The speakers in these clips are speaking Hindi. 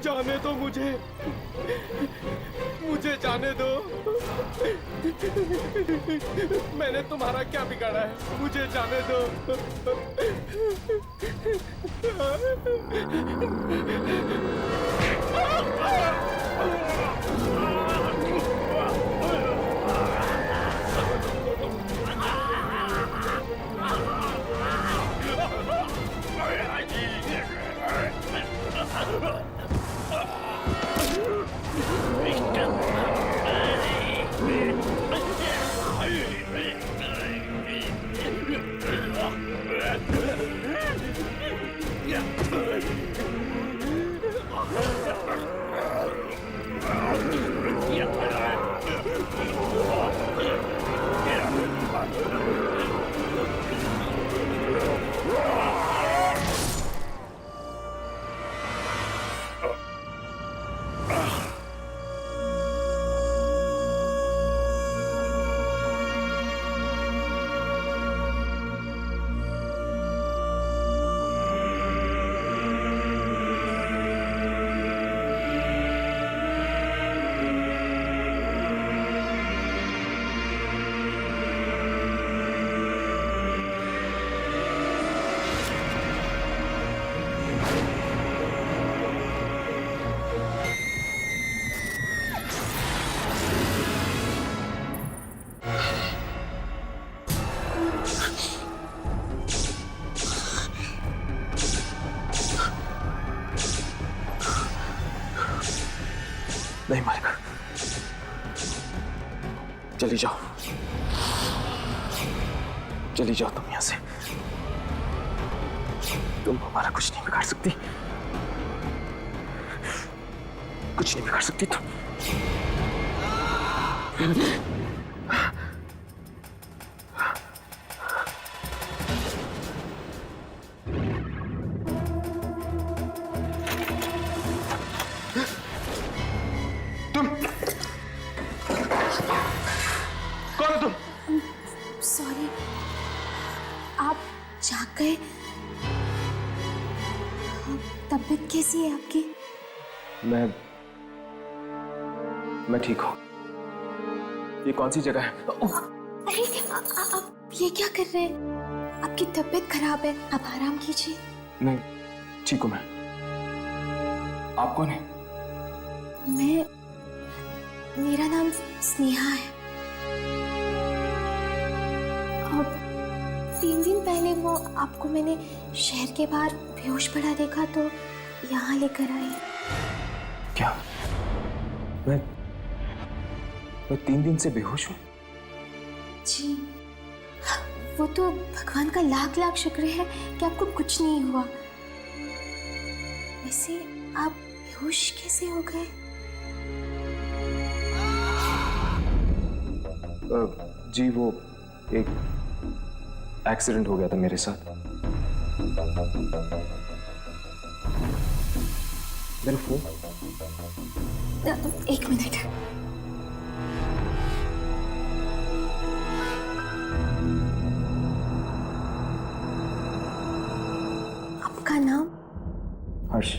जाने दो मुझे, मुझे जाने दो। मैंने तुम्हारा क्या बिगाड़ा है? मुझे जाने दो। नहीं मारेगा। चली जाओ, चली जाओ तुम यहां से। तुम हमारा कुछ नहीं बिगाड़ सकती, कुछ नहीं बिगाड़ सकती तुम। कौन हो तुम? सॉरी, आप जाग गए? तबीयत कैसी है आपकी? मैं ठीक हूँ। ये कौन सी जगह है? अरे आप ये क्या कर रहे हैं? आपकी तबीयत खराब है, आप आराम कीजिए। नहीं, ठीक हूँ मैं। आप कौन है? मेरा नाम स्नेहा है। अब 3 दिन पहले वो आपको मैंने शहर के बाहर बेहोश पड़ा देखा तो यहाँ लेकर आई। क्या? मैं 3 दिन से बेहोश हूँ? जी, वो तो भगवान का लाख लाख शुक्र है कि आपको कुछ नहीं हुआ। वैसे आप बेहोश कैसे हो गए? जी, वो एक एक्सीडेंट हो गया था मेरे साथ। मेरा फोन? 1 मिनट। आपका नाम? हर्ष।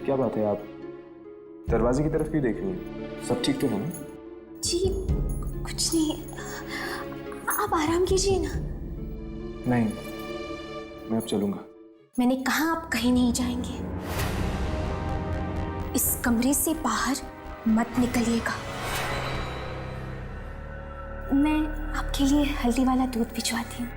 क्या बात है, आप दरवाजे की तरफ क्यों देख रही हैं? सब ठीक तो है ना? जी कुछ नहीं, आप आराम कीजिए ना। नहीं, मैं अब चलूंगा। मैंने कहा आप कहीं नहीं जाएंगे। इस कमरे से बाहर मत निकलिएगा। मैं आपके लिए हल्दी वाला दूध भिजवाती हूँ।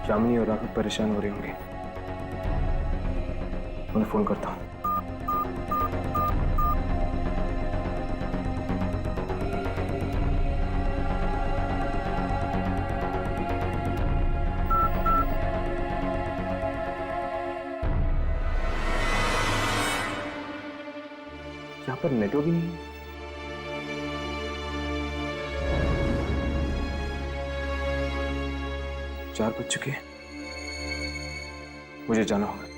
यामिनी और राघव परेशान हो रहे होंगे। उन्हें फोन करता हूँ। यहाँ पर नेटवर्क ही नहीं है। 4 बज चुके हैं, मुझे जाना होगा।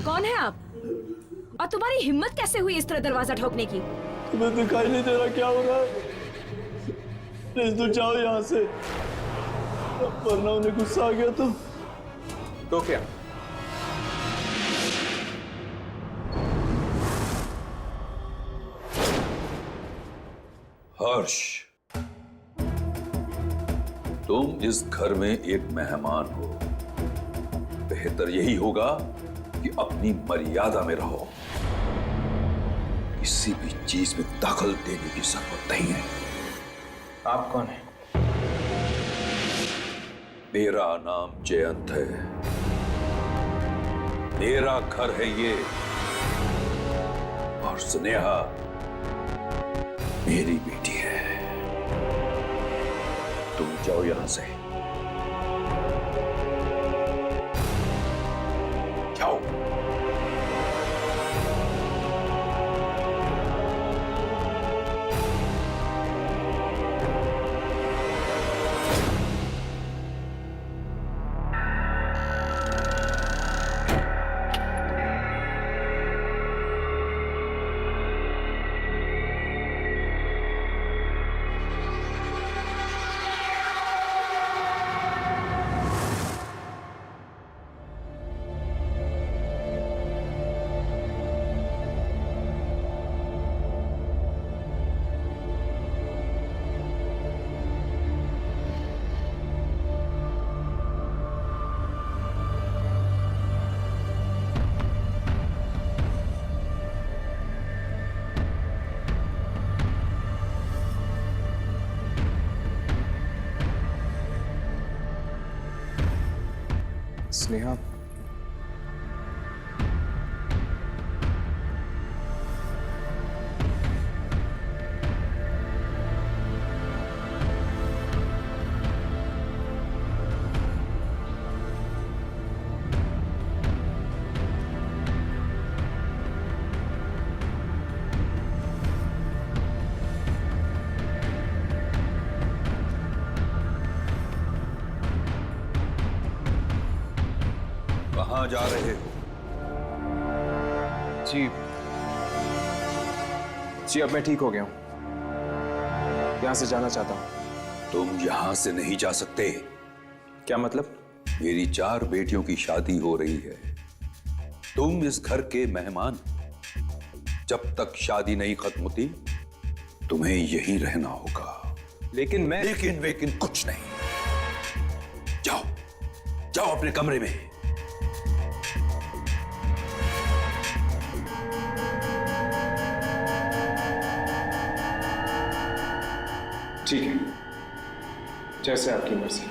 कौन है आप? और तुम्हारी हिम्मत कैसे हुई इस तरह दरवाजा ठोकने की? तुम्हें दिखाई नहीं दे रहा क्या हो रहा है? प्लीज तुम जाओ यहाँ से, वरना उन्हें गुस्सा आ गया तो क्या? हर्ष, तुम इस घर में एक मेहमान हो। बेहतर यही होगा कि अपनी मर्यादा में रहो। किसी भी चीज में दखल देने की जरूरत नहीं है। आप कौन हैं? मेरा नाम जयंत है। मेरा घर है ये, और स्नेहा मेरी बेटी है। तुम जाओ यहां से, जाओ। स्नेहा, कहां जा रहे हो? जी अब मैं ठीक हो गया हूं। यहां से जाना चाहता हूं। तुम यहां से नहीं जा सकते। क्या मतलब? मेरी 4 बेटियों की शादी हो रही है। तुम इस घर के मेहमान हो। जब तक शादी नहीं खत्म होती तुम्हें यहीं रहना होगा। लेकिन मैं लेकिन कुछ नहीं। जाओ जाओ अपने कमरे में। ठीक है, जैसे आपकी मर्जी।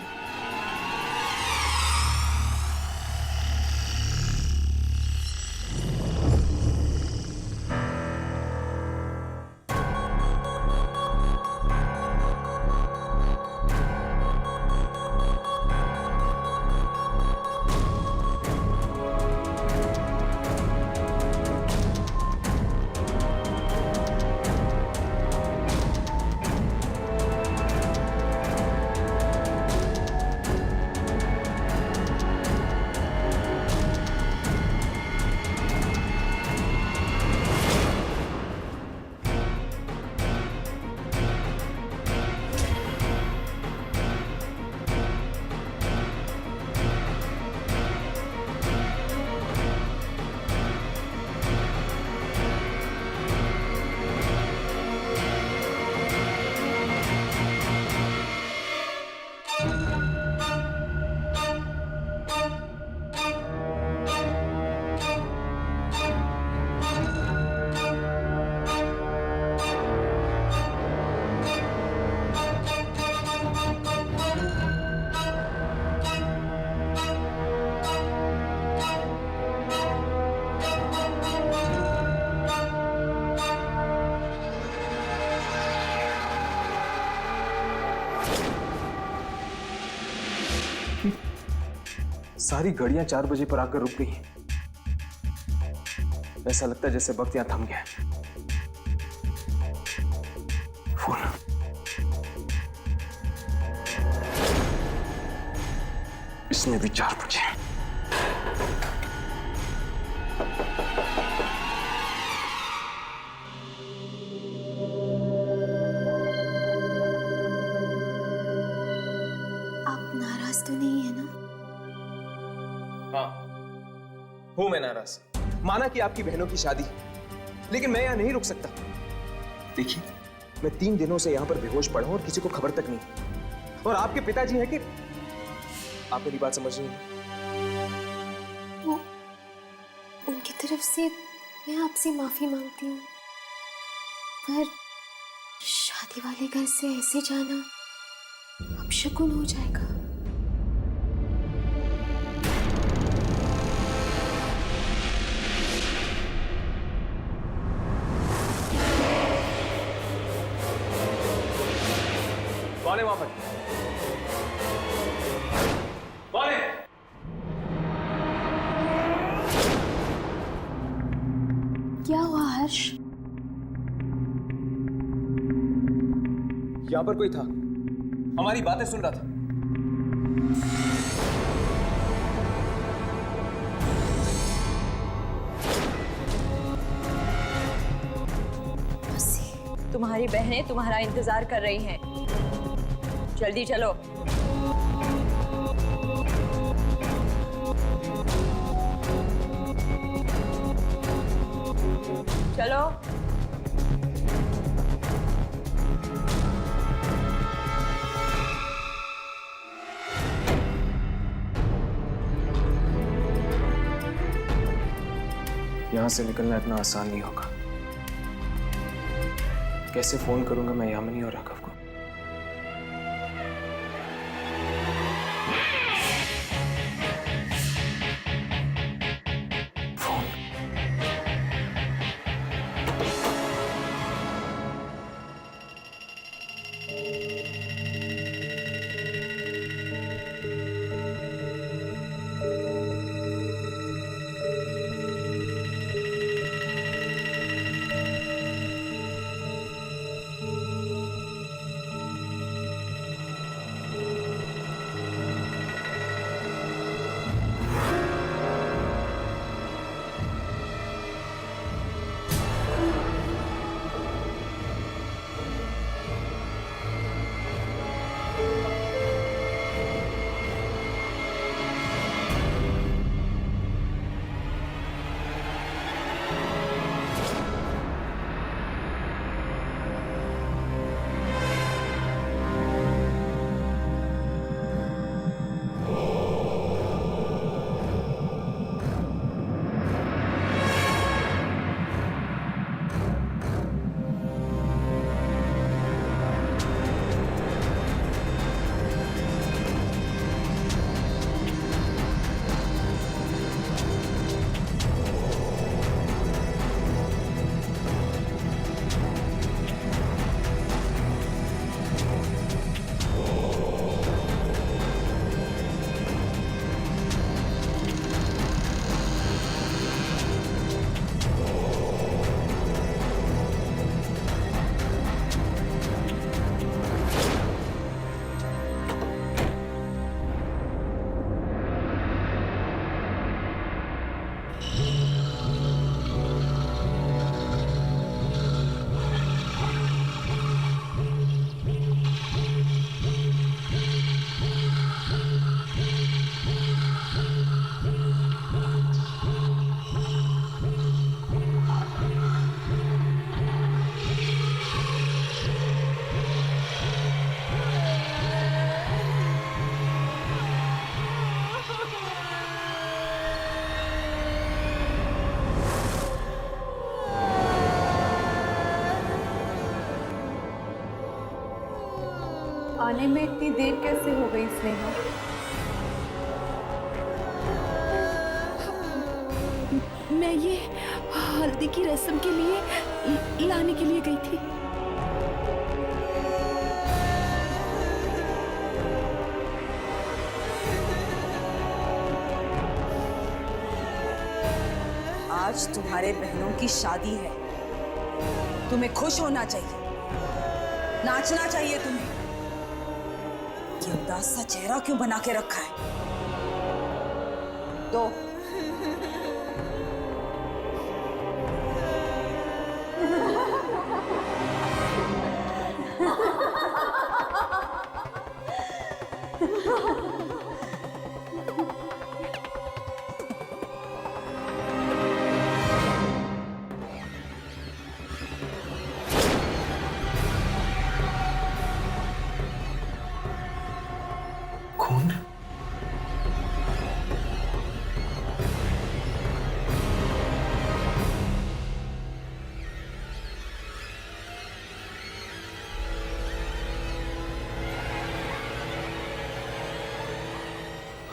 सारी घड़ियां 4 बजे पर आकर रुक गई। ऐसा लगता है जैसे वक्त यहां थम गया। फोन। इसमें भी 4 बजे। आप नाराज तो नहीं है ना? हाँ, हूं मैं नाराज। माना कि आपकी बहनों की शादी, लेकिन मैं यहां नहीं रुक सकता। देखिए, मैं 3 दिनों से यहां पर बेहोश पड़ा हूं और किसी को खबर तक नहीं। और आपके पिताजी हैं कि आप मेरी बात समझ रही हैं? वो उनकी तरफ से मैं आपसे माफी मांगती हूँ, पर शादी वाले घर से ऐसे जाना अपशकुन हो जाएगा। कौन है वहां पर? कौन है? क्या हुआ हर्ष? यहां पर कोई था, हमारी बातें सुन रहा था। तुम्हारी बहनें तुम्हारा इंतजार कर रही हैं। जल्दी चलो। चलो। यहां से निकलना इतना आसान नहीं होगा। कैसे फोन करूंगा मैं यामिनी और राघव को? आने में इतनी देर कैसे हो गई स्नेहा? मैं ये हल्दी की रस्म के लिए लाने के लिए गई थी। आज तुम्हारे बहनों की शादी है, तुम्हें खुश होना चाहिए, नाचना चाहिए तुम्हें। ये उदास सा चेहरा क्यों बना के रखा है? दो खून?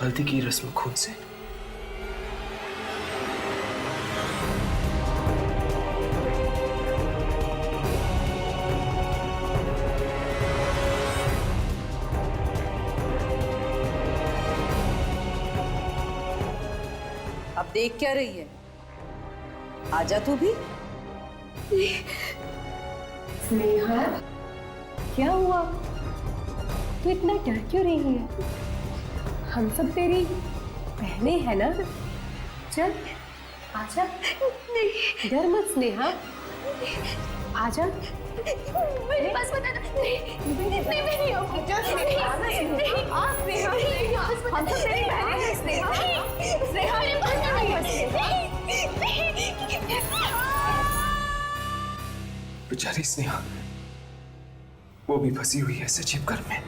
हल्दी की रस्म खून से? अब देख क्या रही है? आजा तू भी। स्नेहा, क्या हुआ? तू इतना डर क्यों रही है? हम सब तेरी बहनें हैं ना? चल आजा। नहीं, डर मत स्नेहा, आजा। मेरे पास बता नहीं हो। आजा स्नेहा, हम सब तेरी बहनें हैं स्नेहा। स्नेहा, ये बेचारी स्नेहा, वो भी फंसी हुई है सजीव घर में।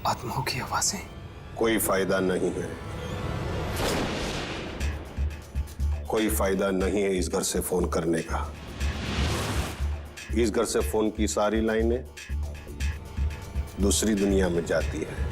आत्माओं की आवाजें। कोई फायदा नहीं है, कोई फायदा नहीं है इस घर से फोन करने का। इस घर से फोन की सारी लाइनें दूसरी दुनिया में जाती है।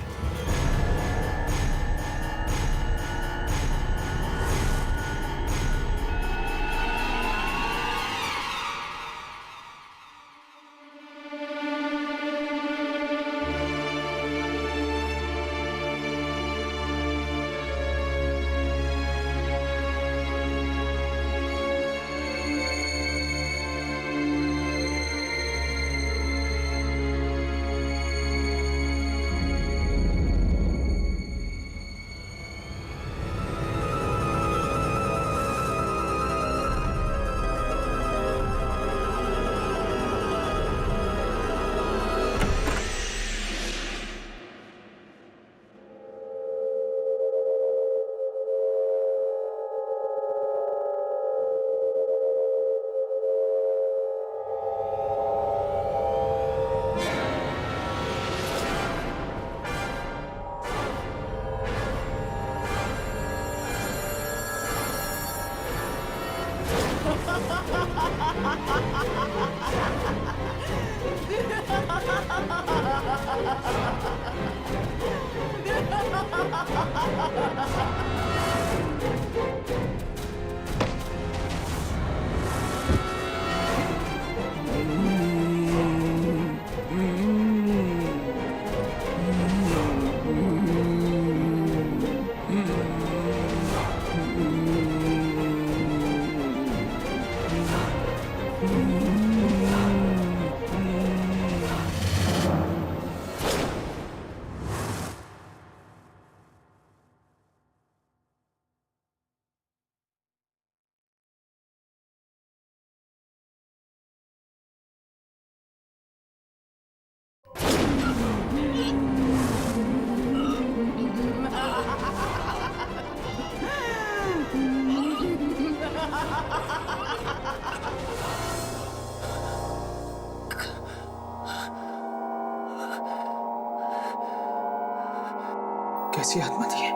कैसी आत्मा थी?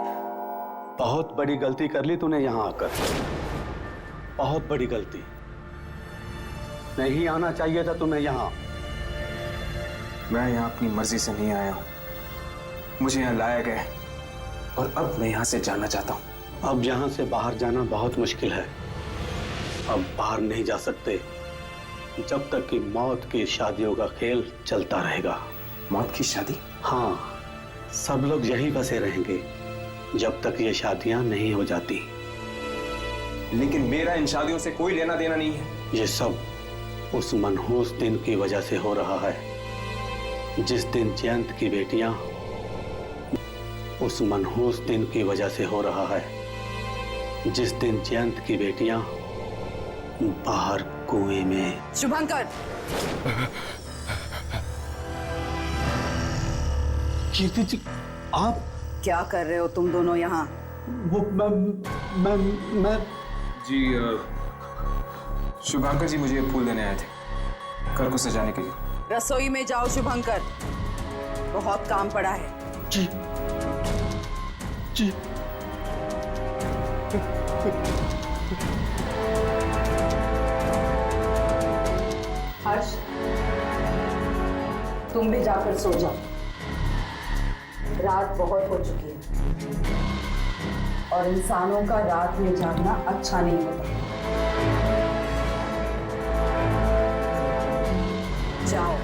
बहुत बड़ी गलती कर ली तूने यहाँ आकर, बहुत बड़ी गलती। नहीं आना चाहिए था तुम्हें यहाँ। मैं यहाँ अपनी मर्जी से नहीं आया हूँ, मुझे यहाँ लाया गया है और अब मैं यहाँ से जाना चाहता हूँ। अब यहाँ से बाहर जाना बहुत मुश्किल है। अब बाहर नहीं जा सकते जब तक कि मौत की शादियों का खेल चलता रहेगा। मौत की शादी? हाँ, सब लोग यहीं बसे रहेंगे जब तक ये शादियां नहीं हो जाती। लेकिन मेरा इन शादियों से कोई लेना देना नहीं है। ये सब उस मनहूस दिन की वजह से हो रहा है, जिस दिन जयंत की बेटियां, उस मनहूस दिन की वजह से हो रहा है, जिस दिन जयंत की बेटियां बाहर कुएं में। शुभंकर, कीर्ति जी, आप क्या कर रहे हो तुम दोनों यहाँ? वो मैं जी शुभंकर जी मुझे फूल देने आए थे घर को सजाने के लिए। रसोई में जाओ शुभंकर, बहुत काम पड़ा है। जी जी। हर्ष, तुम भी जाकर सो जाओ, रात बहुत हो चुकी है और इंसानों का रात में जागना अच्छा नहीं होता। जाओ।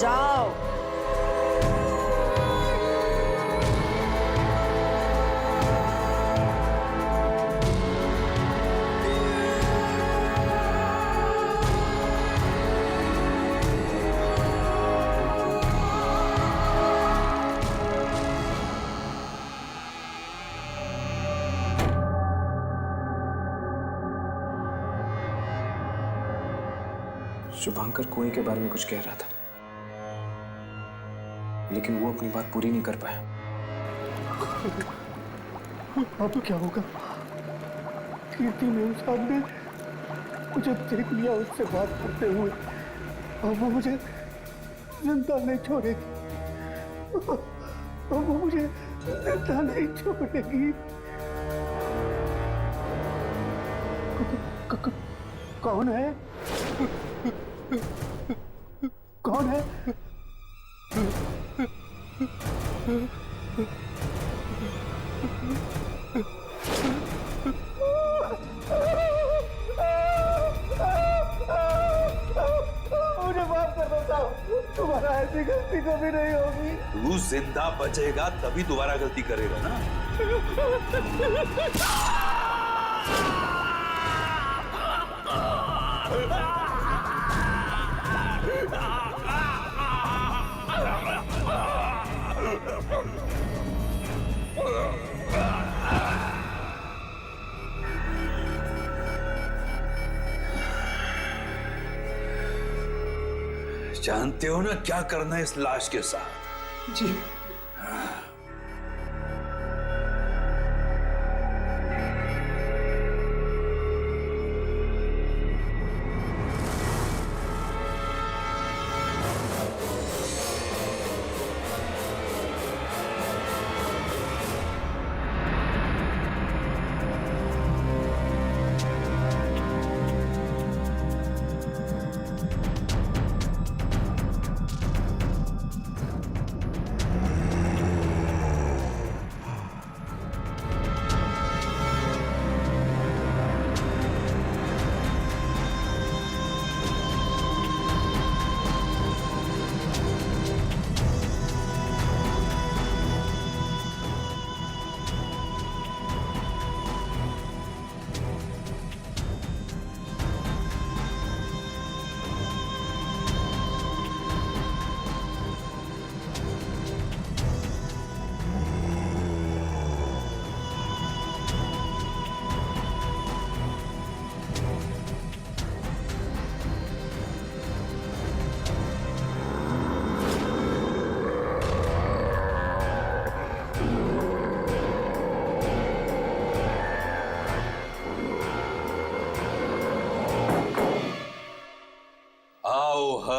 जाओ। शुभंकर कुएं के बारे में कुछ कह रहा था, लेकिन वो अपनी बात पूरी नहीं कर पाया। अब क्या होगा? कीर्ति मेरे सामने मुझे देख लिया उससे बात करते हुए, अब वो मुझे जिंदा नहीं छोड़ेगी। अब वो मुझे जिंदा नहीं छोड़ेगी। कौन है? कौन है? मुझे माफ कर दो साहब, तुम्हारा ऐसी गलती कभी नहीं होगी। तू जिंदा बचेगा तभी दोबारा गलती करेगा ना। जानते हो ना क्या करना है इस लाश के साथ? जी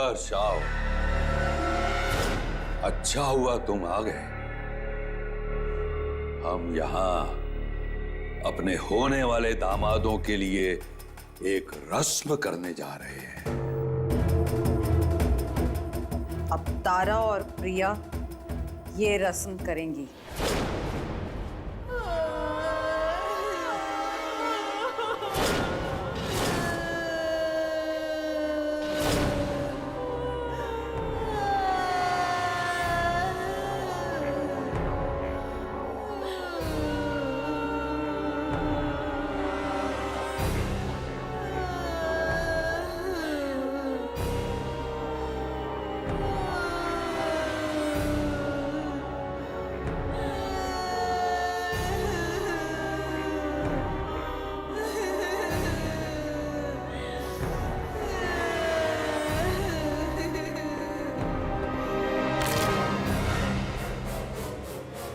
हर्ष आओ। अच्छा हुआ तुम आ गए। हम यहां अपने होने वाले दामादों के लिए एक रस्म करने जा रहे हैं। अब तारा और प्रिया ये रस्म करेंगी।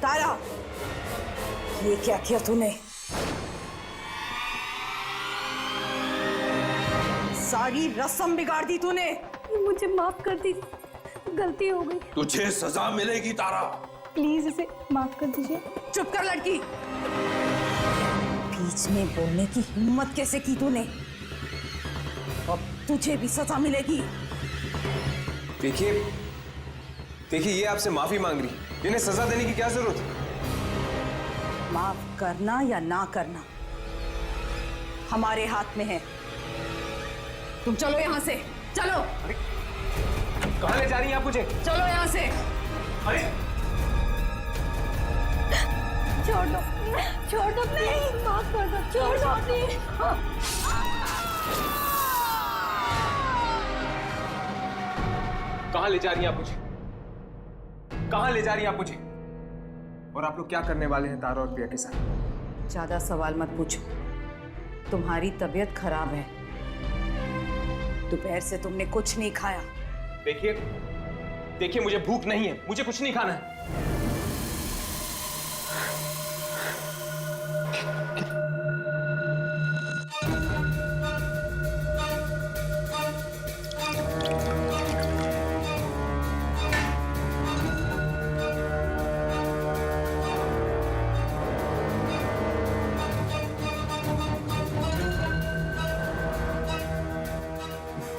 तारा, ये क्या किया तूने? सारी रस्म बिगाड़ दी तूने। मुझे माफ कर दीजिए, गलती हो गई। तुझे सजा मिलेगी तारा। प्लीज इसे माफ कर दीजिए। चुप कर लड़की। बीच में बोलने की हिम्मत कैसे की तूने? अब तुझे भी सजा मिलेगी। देखिए ये आपसे माफी मांग रही, इन्हें सजा देने की क्या जरूरत है? माफ करना या ना करना हमारे हाथ में है। तुम चलो यहां से, चलो। कहां ले जा रही हैं आप मुझे? चलो यहां से। अरे छोड़ दो प्लीज, माफ कर दो, छोड़ दो प्लीज। कहां ले जा रही हैं आप मुझे? कहां ले जा रही हैं आप मुझे? और आप लोग क्या करने वाले हैं तारा और प्रिया के साथ? ज्यादा सवाल मत पूछो। तुम्हारी तबीयत खराब है, दोपहर से तुमने कुछ नहीं खाया। देखिए मुझे भूख नहीं है, मुझे कुछ नहीं खाना है।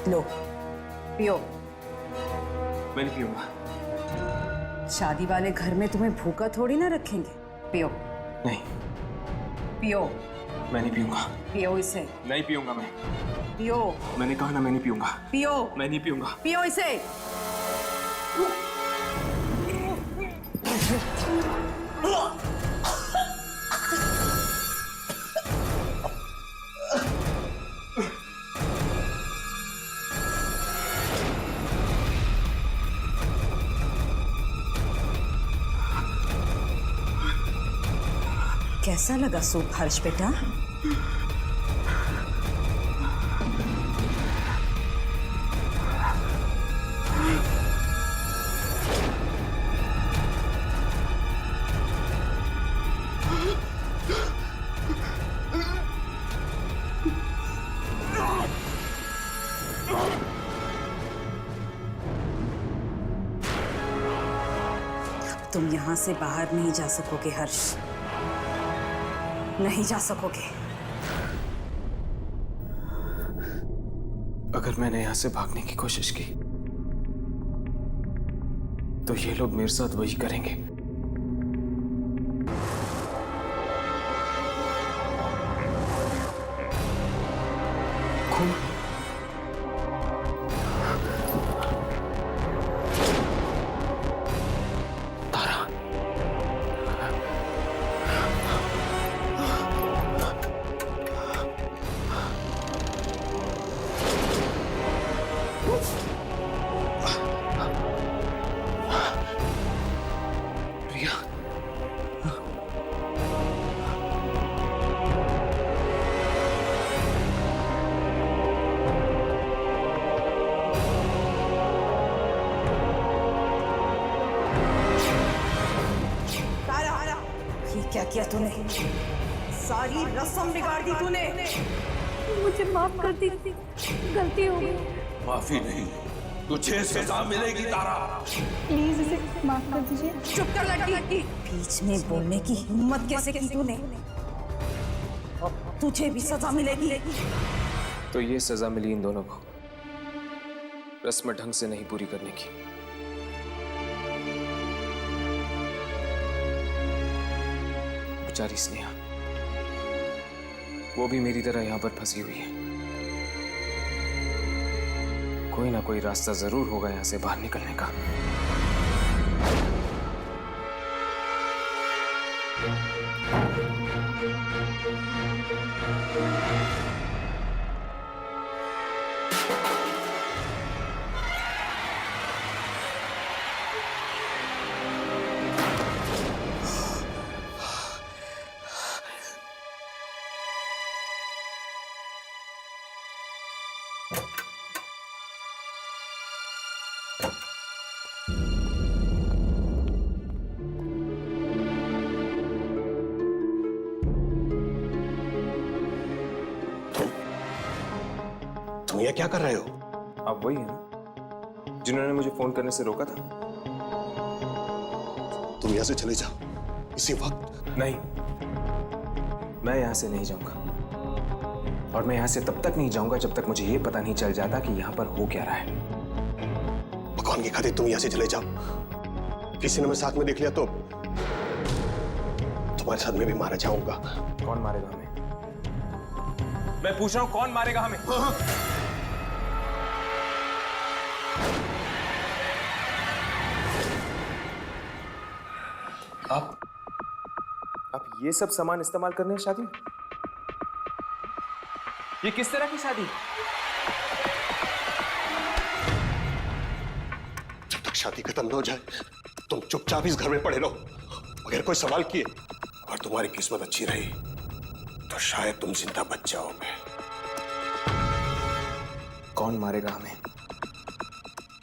लो पियो। मैं नहीं पीऊंगा। शादी वाले घर में तुम्हें भूखा थोड़ी ना रखेंगे। पियो। नहीं, पियो। मैं नहीं पीऊंगा। पियो इसे। नहीं पीऊंगा मैं। पियो। मैंने कहा ना, मैं नहीं पीऊंगा। पियो। मैं नहीं पीऊंगा। पियो इसे। कैसा लगा सूप हर्ष बेटा? तुम यहां से बाहर नहीं जा सकोगे हर्ष, नहीं जा सकोगे। अगर मैंने यहां से भागने की कोशिश की तो ये लोग मेरे साथ वही करेंगे। क्या किया तूने? सारी रस्म बिगाड़ दी तूने। मुझे माफ कर दीजिए, गलती हो गई। माफी नहीं, तुझे सजा मिलेगी तारा। प्लीज इसे माफ कर दीजिए। चुप कर लड़की। बीच में बोलने की हिम्मत कैसे की तूने? तुझे भी सजा मिलेगी। तो ये सजा मिली इन दोनों को रस्म ढंग से नहीं पूरी करने की। बेचारी स्नेहा, वो भी मेरी तरह यहां पर फंसी हुई है। कोई ना कोई रास्ता जरूर होगा यहां से बाहर निकलने का। तुम ये क्या कर रहे हो? आप वही है ना जिन्होंने मुझे फोन करने से रोका था? तुम यहां से चले जाओ इसी वक्त। नहीं, मैं यहां से नहीं जाऊंगा। और मैं यहां से तब तक नहीं जाऊंगा जब तक मुझे ये पता नहीं चल जाता कि यहां पर हो क्या रहा है। भगवान की खातिर तुम यहां से चले जाओ। किसी ने मैं साथ में देख लिया तो तुम्हारे साथ में भी मारा जाऊंगा। कौन मारेगा हमें? मैं पूछ रहा हूं, कौन मारेगा हमें? आप ये सब सामान इस्तेमाल करने हैं शादी में? ये किस तरह की शादी? जब तक शादी खत्म न हो जाए तुम चुपचाप इस घर में पड़े रहो बगैर कोई सवाल किए। और तुम्हारी किस्मत अच्छी रही तो शायद तुम जिंदा बच जाओगे। कौन मारेगा हमें?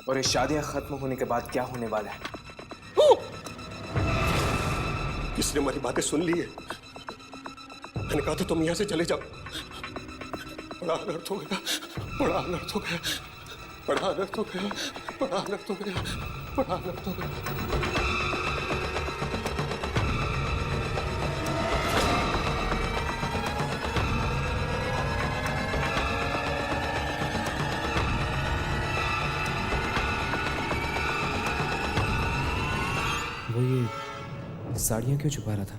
और ये शादियां खत्म होने के बाद क्या होने वाला है? किसने हमारी बातें सुन ली है? मैंने कहा था तुम यहां से चले जाओ। बड़ा अनर्थ हो गया, बड़ा अनर्थ हो गया, बड़ा अनर्थ हो गया, बड़ा अनर्थ हो गया, बड़ा अनर्थ हो गया। वो ये साड़ियां क्यों छुपा रहा था?